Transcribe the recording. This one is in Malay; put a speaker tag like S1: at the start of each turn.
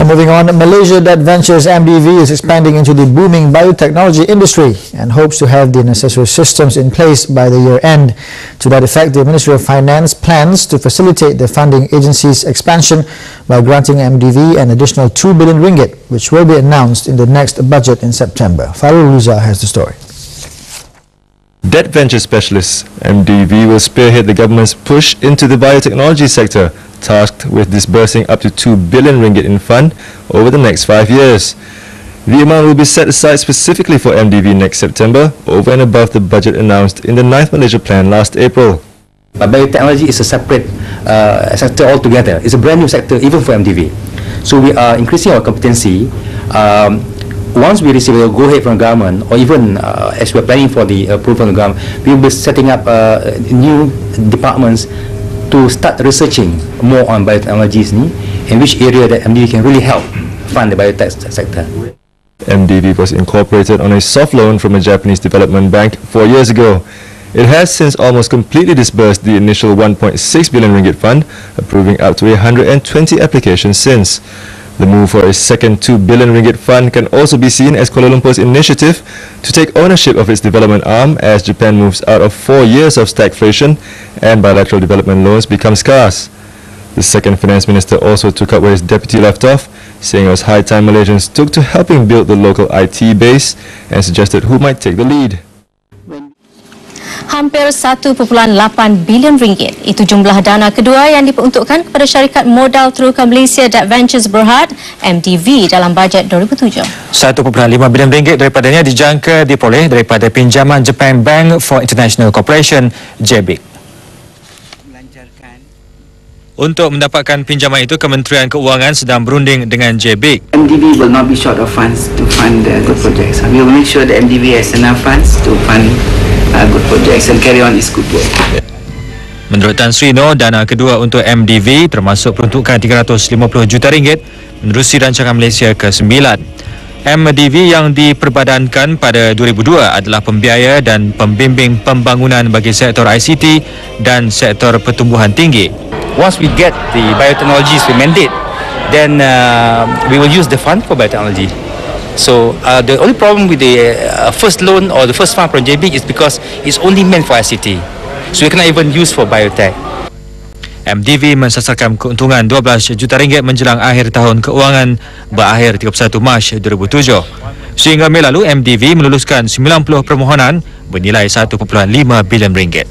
S1: And moving on, Malaysia Ventures MDV is expanding into the booming biotechnology industry and hopes to have the necessary systems in place by the year end. To that effect, the Ministry of Finance plans to facilitate the funding agency's expansion by granting MDV an additional 2 billion ringgit, which will be announced in the next budget in September. Farul Ruza has the story.
S2: Debt venture specialist MDV will spearhead the government's push into the biotechnology sector, tasked with disbursing up to 2 billion ringgit in fund over the next 5 years. The amount will be set aside specifically for MDV next September, over and above the budget announced in the 9th Malaysia Plan last April.
S3: But biotechnology is a separate sector altogether. It's a brand new sector even for MDV. So we are increasing our competency. Once we receive a go-ahead from the government, or even as we are planning for the approval from the government, we will be setting up new departments to start researching more on biotechnologies and which area that MDV can really help fund the biotech sector.
S2: MDV was incorporated on a soft loan from a Japanese development bank 4 years ago. It has since almost completely disbursed the initial 1.6 billion ringgit fund, approving up to 120 applications since. The move for a second 2 billion ringgit fund can also be seen as Kuala Lumpur's initiative to take ownership of its development arm as Japan moves out of 4 years of stagflation and bilateral development loans become scarce. The second finance minister also took up where his deputy left off, saying it was high time Malaysians took to helping build the local IT base and suggested who might take the lead.
S4: Hampir 1.8 bilion ringgit. Itu jumlah dana kedua yang diperuntukkan kepada syarikat modal teruka Malaysia Ventures Berhad MDV dalam bajet 2007.
S5: 1.5 bilion ringgit daripadanya dijangka diperoleh daripada pinjaman Japan Bank for International Cooperation JBIC. Untuk mendapatkan pinjaman itu, Kementerian Keuangan sedang berunding dengan JBIC.
S6: MDV will not be short of funds to fund good projects. We will make sure that MDV has enough funds to fund good projects and carry on its good work.
S5: Menurut Tan Sri Noor, dana kedua untuk MDV termasuk peruntukan 350 juta ringgit menerusi rancangan Malaysia ke-9. MDV yang diperbadankan pada 2002 adalah pembiaya dan pembimbing pembangunan bagi sektor ICT dan sektor pertumbuhan tinggi.
S3: Once we get the biotechnologies we mandate, then we will use the fund for biotechnology. So the only problem with the first loan or the first fund from JBIC is because it's only meant for ICT. So we cannot even use for biotech.
S5: MDV mensasarkan keuntungan 12 juta ringgit menjelang akhir tahun keuangan berakhir 31 Mac 2007. Sehingga Mei lalu MDV meluluskan 90 permohonan bernilai 1.5 bilion ringgit.